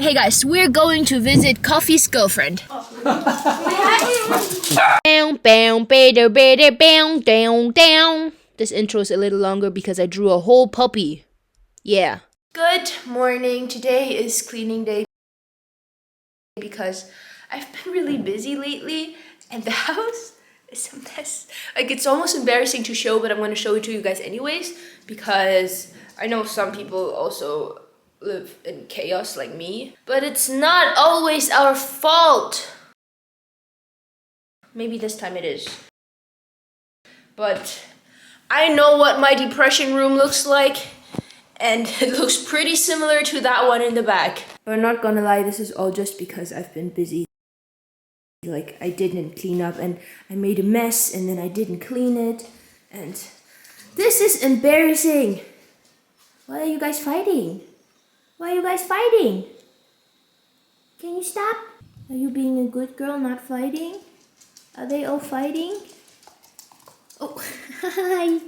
Hey guys, we're going to visit Coffee's girlfriend. This intro is a little longer because I drew a whole puppy. Yeah. Good morning. Today is cleaning day because I've been really busy lately and the house is a mess. Like, it's almost embarrassing to show, but I'm going to show it to you guys anyways because I know some people also live in chaos like me, but it's not always our fault. Maybe this time it is. But I know what my depression room looks like, and it looks pretty similar to that one in the back. But I'm not gonna lie, this is all just because I've been busy. Like, I didn't clean up and I made a mess and then I didn't clean it. And this is embarrassing. Why are you guys fighting? Why are you guys fighting? Can you stop? Are you being a good girl, not fighting? Are they all fighting? Oh, hi.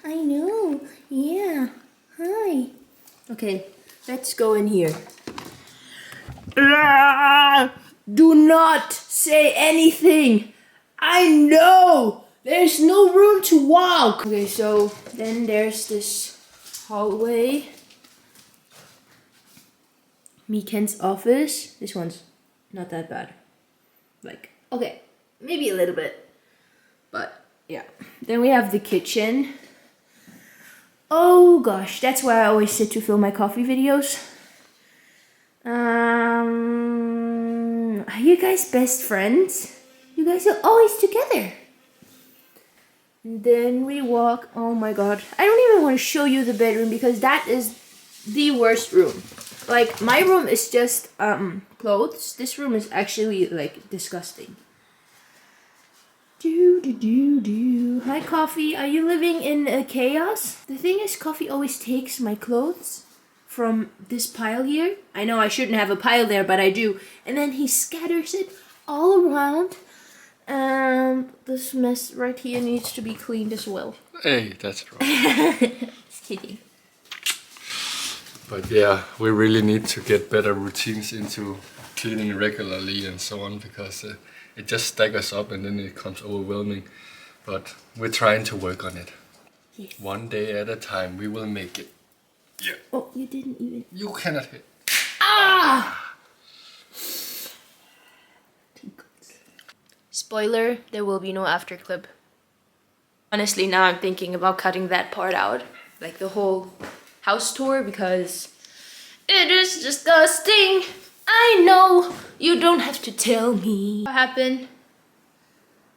I know. Yeah. Hi. Okay, let's go in here. Do not say anything. I know. There's no room to walk. Okay, so then there's this hallway. Meeken's office. This one's not that bad. Like, okay, maybe a little bit. But yeah. Then we have the kitchen. Oh gosh, that's where I always sit to film my coffee videos. Are you guys best friends? You guys are always together. And then we walk. Oh my god. I don't even want to show you the bedroom because that is the worst room. Like, my room is just clothes. This room is actually like disgusting. Hi, Coffee. Are you living in chaos? The thing is, Coffee always takes my clothes from this pile here. I know I shouldn't have a pile there, but I do. And then he scatters it all around. This mess right here needs to be cleaned as well. Hey, that's wrong. Just kidding. But yeah, we really need to get better routines into cleaning regularly and so on, because it just staggers up and then it becomes overwhelming. But we're trying to work on it. Yes. One day at a time, we will make it. Yeah. Oh, you didn't even. You cannot hit. Ah! Spoiler, there will be no after clip. Honestly, now I'm thinking about cutting that part out. Like the whole house tour, because it is disgusting. I know. You don't have to tell me. What happened?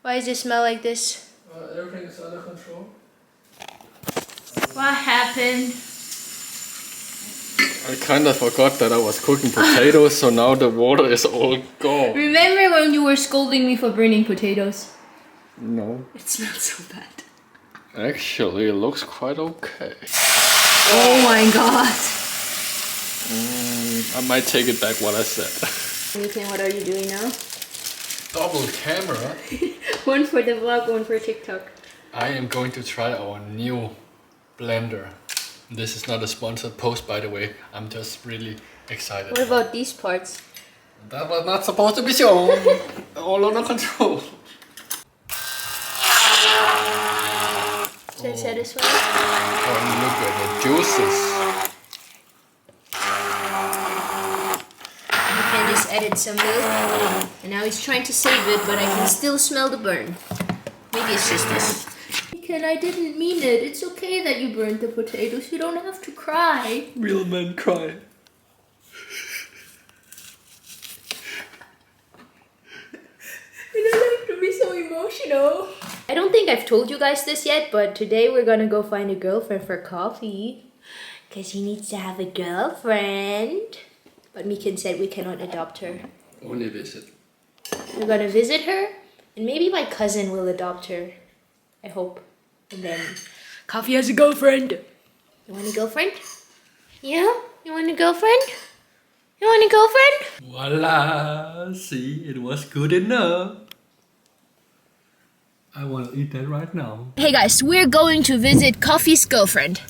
Why does it smell like this? Everything is under control. What happened? I kind of forgot that I was cooking potatoes, so now the water is all gone. Remember when you were scolding me for burning potatoes? No. It smells so bad. Actually, it looks quite okay. Oh my god. I might take it back what I said. Ethan, what are you doing now? Double camera. One for the vlog, one for TikTok. I am going to try our new blender. This is not a sponsored post, by the way. I'm just really excited. What about these parts? That was not supposed to be shown. All under control. So satisfied? Oh, look at the juices. You can just added some milk. And now he's trying to save it, but I can still smell the burn. Maybe it's just this. I didn't mean it. It's okay that you burned the potatoes. You don't have to cry. Real men cry. You don't have to be so emotional. I don't think I've told you guys this yet, but today we're gonna go find a girlfriend for Coffee. Because he needs to have a girlfriend. But Meekin said we cannot adopt her. Only visit. We're gonna visit her, and maybe my cousin will adopt her. I hope. And then Coffee has a girlfriend. You want a girlfriend? Yeah? You want a girlfriend? You want a girlfriend? Voila! See, it was good enough. I want to eat that right now. Hey guys, we're going to visit Coffee's girlfriend.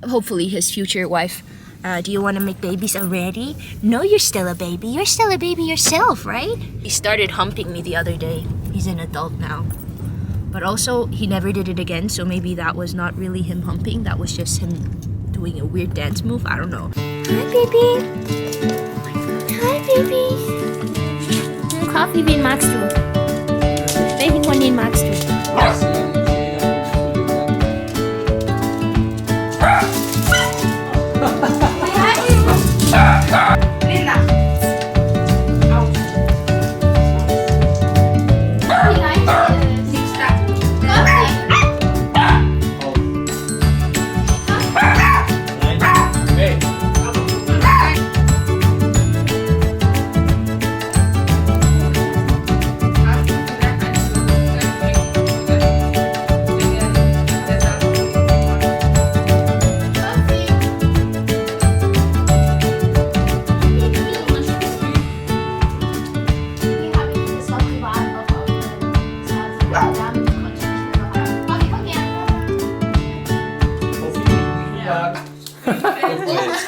Hopefully his future wife. Do you want to make babies already? No, you're still a baby. You're still a baby yourself, right? He started humping me the other day. He's an adult now. But also, he never did it again, so maybe that was not really him humping. That was just him doing a weird dance move. I don't know. Hi, baby. Hi, baby. Coffee, wen magst du? Welchen von denen magst du?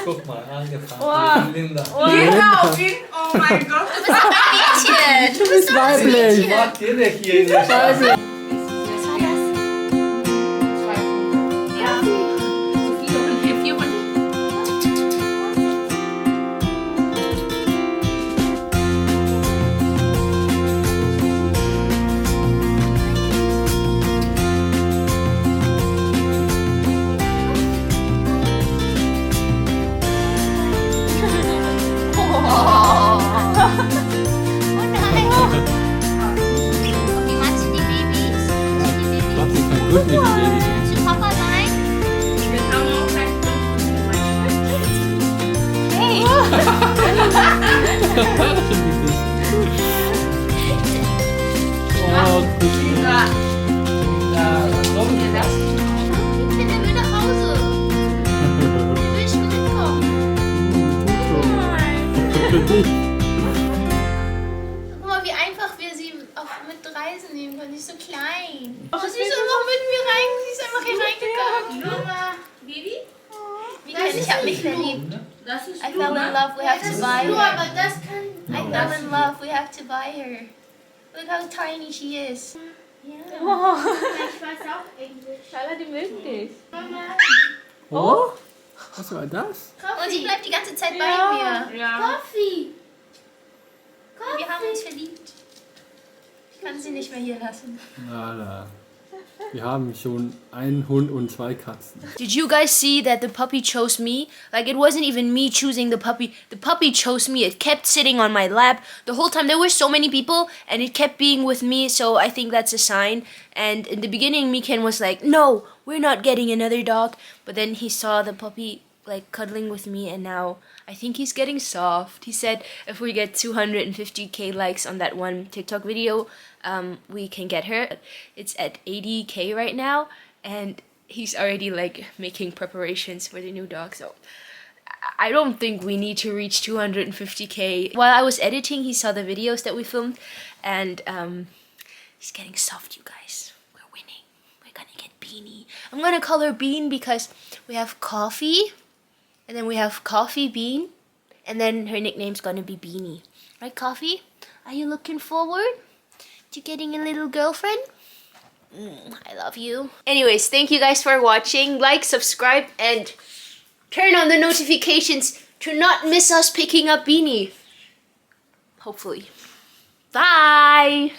Guck mal, angefangen. Linda. Genau, oh mein Gott. Du bist Weiblich. Was macht ihr denn hier in der Scheibe? Gut mit dem Baby. Zu Papa sein? Hey! Oh, gut. Linda. Der will nach Hause. Der will schon mitkommen. Guck mal, wie einfach wir sie auch mit reisen nehmen können. Die ist so klein. Oh, sie ist einfach mit mir rein. Sie ist einfach hier reingegangen. Mama. Baby? Ich hab mich verliebt. Das ist I fell in love, we have to buy her. I fell in love, we have to buy her. Look how tiny she is. Yeah. Ich weiß auch Englisch. Lala, die mögen dich. Oh? Was war das? Und sie bleibt die ganze Zeit bei mir. Ja. Coffee. Wir haben uns verliebt. Ich kann sie nicht mehr hier lassen. Lala. Wir haben schon einen Hund und 2 Katzen. Did you guys see that the puppy chose me? Like, it wasn't even me choosing the puppy. The puppy chose me. It kept sitting on my lap the whole time. There were so many people and it kept being with me, so I think that's a sign. And in the beginning, Miken was like, no, we're not getting another dog. But then he saw the puppy like cuddling with me, and now I think he's getting soft. He said if we get 250k likes on that one TikTok video, we can get her. It's at 80k right now, and he's already like making preparations for the new dog. So I don't think we need to reach 250k. While I was editing, he saw the videos that we filmed, and he's getting soft, you guys. We're winning. We're gonna get Beanie. I'm gonna call her Bean because we have Coffee, and then we have Coffee Bean, and then her nickname's gonna be Beanie. Right, Coffee? Are you looking forward to getting a little girlfriend? I love you. Anyways, thank you guys for watching. Like, subscribe, and turn on the notifications to not miss us picking up Beanie. Hopefully. Bye!